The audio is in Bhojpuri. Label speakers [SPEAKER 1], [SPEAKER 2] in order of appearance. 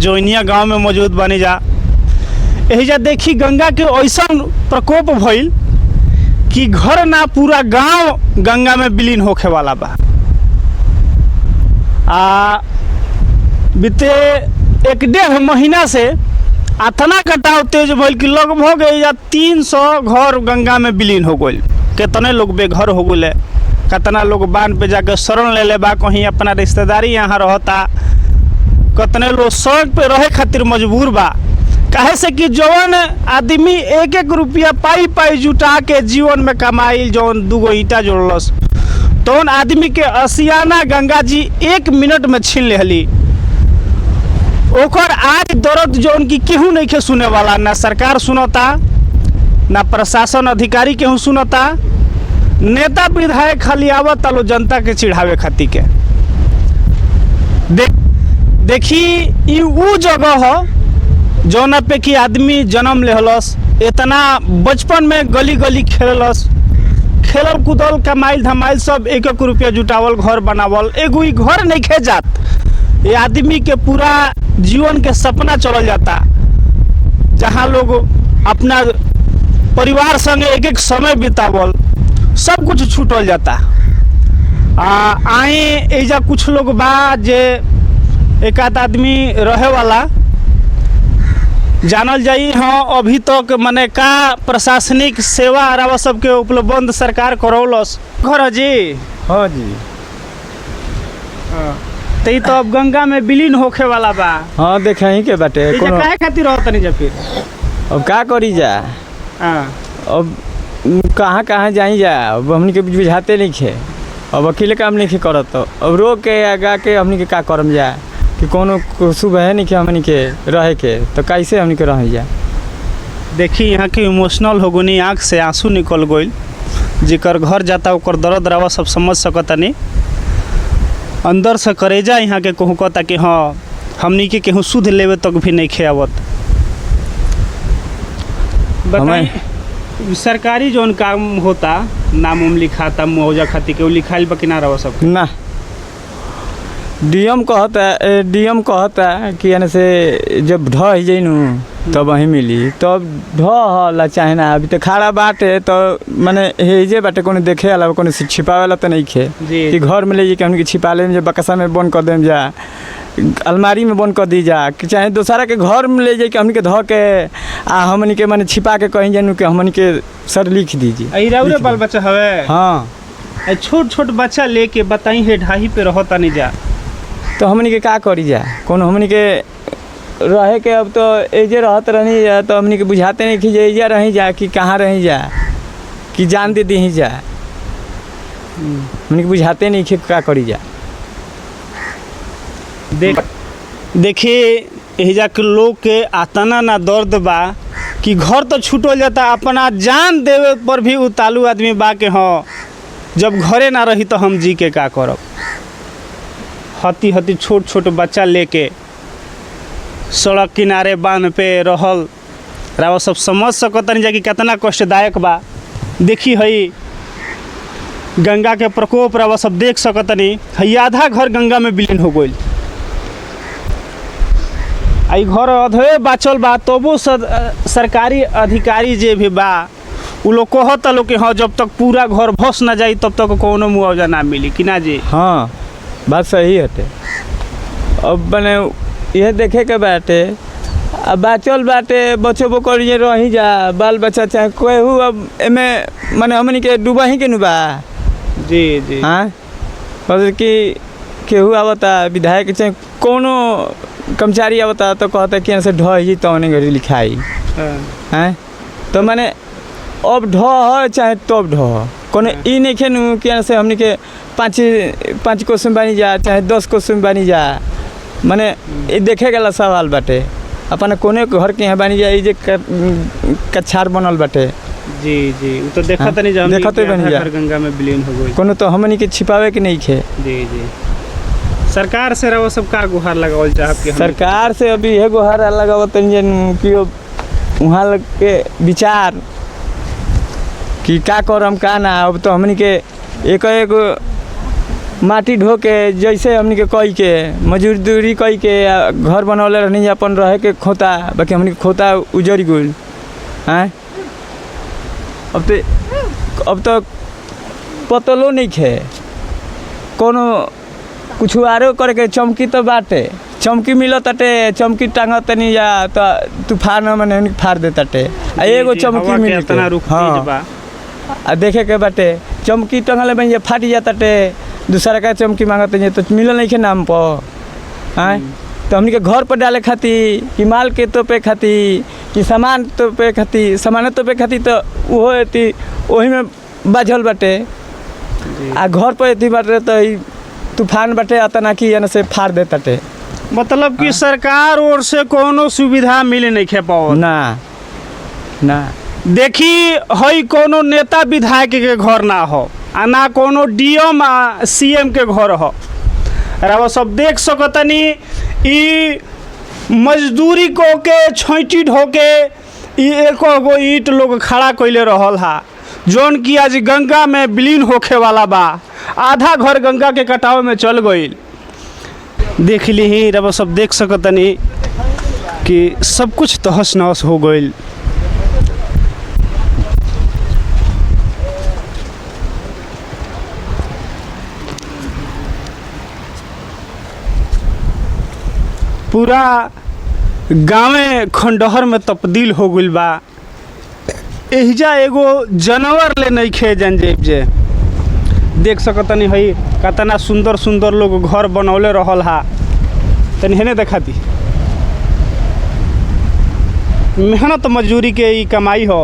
[SPEAKER 1] जोइनिया गांव में मौजूद बनी जा। एहिजा देखी गंगा के ऐसा प्रकोप भइल कि घर ना पूरा गांव गंगा में विलीन होखे वाला बा। बीते 1.5 महीना से अतना कटाव तेज भइल कि लगभग एहिजा 300 घर गंगा में विलीन हो गइल। कितने लोग बेघर हो गए, कितना लोग बांध पे जाके शरण ले ले बा, कहीं अपना रिश्तेदारी यहाँ रहता, कितने लोग सड़क पे रहे खातिर मजबूर बा। काहे से कि जौन आदमी 1-1 रुपया पाई जुटा के जीवन में कमाई, जौन 2 ईंटा जोड़लस, तौन आदमी के असियाना गंगा जी 1 मिनट में छीन लेहली। ओकर आज दर्द जौन की केहू नहीं के सुने वाला, ना सरकार सुनता, ना प्रशासन अधिकारी केहू सुनता, नेता विधायक खाली आवत लो जनता के चिढ़ावे खातिर के। देखी ई ऊ जगह हो जौना पे कि आदमी जन्म लेहलस, इतना बचपन में गली गली खेललस, खेलल कूदल कमाइल धमाइल सब 1-1 रुपया जुटावल, घर बनावल। एगो ई घर नहीं खे जात, ये आदमी के पूरा जीवन के सपना चलल जाता, जहाँ लोग अपना परिवार संगे 1-1 समय बितावल, सब कुछ छूटल जाता। आए एजा कुछ लोग बा जे एक आध आदमी रहे वाला जानल जाई। हाँ, अभी तक मने का प्रशासनिक सेवा आरावा सबके उपलब्ध सरकार करौलस। घर जी?
[SPEAKER 2] हाँ जी।
[SPEAKER 1] तई तो अब गंगा में विलीन होखे वाला बा।
[SPEAKER 2] हाँ, देखे ही के बाटे।
[SPEAKER 1] कोनो काहे खातिर रहत नहीं जा फिर?
[SPEAKER 2] अब का करी जा? अब कहाँ जाई जा? अब हमनी के बुझाते नहीं खे, अब अकेले काम नहीं खे करत। अब रोक के आगा के हमनी के का करम जा कि कोनो सुबह है नहीं कि हमनी के रहे के, तो कैसे हमनी के रह जा?
[SPEAKER 1] देखी यहाँ के इमोशनल हो गनी, आँख से आंसू निकल गइल। जेकर घर जाता ओकर दर्द रवा सब समझ सकता नहीं। अंदर से करेजा यहाँ के कहूँ कहता कि हाँ हमनी के केहू सुध लेवे तक भी नहीं खेवत। बताई सरकारी जौन काम होता, नाम उम लिखाता, मुआवजा खातिर के लिखाइल बा कि ना रवा सब?
[SPEAKER 2] ना, डीएम कहता कि यानी से जब ढह जाइनु तब वहीं मिली, तब ढहला चाहे ना। अभी तो खड़ा बाटे तो माने हेजे बाटे, कोनो देखे वाला कोनो छिपावे वाला तो नहीं खे कि घर में ले जाके हमनी के छिपा ले, बक्सा में बंद कर देम जा, अलमारी में बंद कर दी जा, कि चाहे दूसरा के घर में ले जाके हमनी के धो के हमनी के माने छिपा के कहीं जानू कि हमनी के सर लिख दीजिए।
[SPEAKER 1] रउरे बाल बच्चा हवे?
[SPEAKER 2] हाँ,
[SPEAKER 1] छोट बच्चा लेके बताई हे ढाही पे रहता नहीं जा,
[SPEAKER 2] तो हमनी के का करी जा? कोनो हमनी के रहे के अब तो एजे रहत रहनी जा, तो हमनी के बुझाते नहीं कि जे एजा रही जा कि कहाँ रही जा, कि जान दे दी जा। हमनी के बुझाते नहीं कि का करी जा।
[SPEAKER 1] देखिए एहिजा के लोग के आतना ना दर्द बा कि घर तो छूटल जाता, अपना जान देवे पर भी उतालू आदमी बा के हाँ जब घरे ना रही तो हम जी के का करब। हती छोट बच्चा लेके सड़क किनारे बांध पे रहल राव सब समझ सकतनी जा कि कितना कष्टदायक बा। देखी हई गंगा के प्रकोप राव सब देख सकतनी, हई आधा घर गंगा में विलीन हो गइल। आई घर अधवे बाचल बा, तबो सरकारी अधिकारी जे भी बा उ लोग कहता लोग कि हाँ जब तक पूरा घर भस ना जाई तब तक कोनो मुआवजा ना मिली, कि ना जी?
[SPEAKER 2] हाँ, बात सही हटे। अब बने यह देखे के बाटे, अब बाचल बाटे बचबो करिए रही जा, बाल बच्चा चाहे कोई अब एमे माने हमनी के डूबा ही के नुबा।
[SPEAKER 1] जी
[SPEAKER 2] हाँ, मतलब कि केहू आवता विधायक चाहे कोनो कर्मचारी आवता तो कहता कि से ढही तो घड़ी लिखाई। हाँ, तो माने अब ढह चाहे तब ढह, कोनो ई नहीं खेनू कि से हमनी के 5 क्वेश्चन बनी जा चाहे 10 क्वेश्चन बनी जा, माने ये देखे गला सवाल बाटे। अपना कोने घर के यहाँ बनी जाए जे कछार बनल बाटे।
[SPEAKER 1] जी वो तो देखत नहीं जा,
[SPEAKER 2] देखत बनी जा,
[SPEAKER 1] गंगा में विलीन हो गई।
[SPEAKER 2] कोनो तो हमनी के छिपावे के नहीं खे।
[SPEAKER 1] जी सरकार से रहो सब का गुहार लगावल चाहब कि
[SPEAKER 2] सरकार से अभी ये गुहार लगावत कि वहाँ के विचार कि का करम का ना। अब तो हमनी के एक माटी ढो के जैसे हमनी के कई के मजदूरी कई के घर बनौले रहनी अपन रहे के खोता बाकी हमनी के खोता उजड़ गइल हैं। अब तो पतलो नहीं खे कोनो कुछ आरो करे के चमकी तो बाटे चमकी मिलो तटे चमकी टांग तनी या तो तूफान में फाड़ दे तटे एगो चमकी मिलते हाँ आ देखे के बाटे चमकी टंगले में ये फाट जाते दूसरा का चमकी मांगते हैं तो मिलल नहीं के नाम पर आए तो हमनी के घर पर डाले खाती कि माल के तोपे खाती कि सामान तोपे खाती सामान तोपे खाती तो वो अथी वही में बाझल बाटे आ घर पर अथी बाटे तो तूफान बाटे अतना कि यानी से फाड़ दे ताटे
[SPEAKER 1] मतलब कि सरकार ओर से कोनो सुविधा मिले नहीं खे पाओ
[SPEAKER 2] ना ना
[SPEAKER 1] देखी हई कोनो नेता विधायक के घर ना हो आ ना कोनो डीएम आ सीएम के घर हो रवा सब देख सकतनी ई मजदूरी को के छोटी ढोके ई एको गो ईंट लोग खड़ा कइले रहल हा जौन कि आज गंगा में विलीन होखे वाला बा आधा घर गंगा के कटाव में चल गइल। देख ली ही रवा सब देख सकतनी कि सब कुछ तहस नहस हो गइल। पूरा गाँवे खंडहर में तब्दील हो गइल बा। एहिजा एगो जानवर ले नहीं खे जंजेब जे देख सकतनी हई कतना सुंदर सुंदर लोग घर बनौले रहल हा तनी हेने देखा दी मेहनत मजदूरी के ई कमाई हो।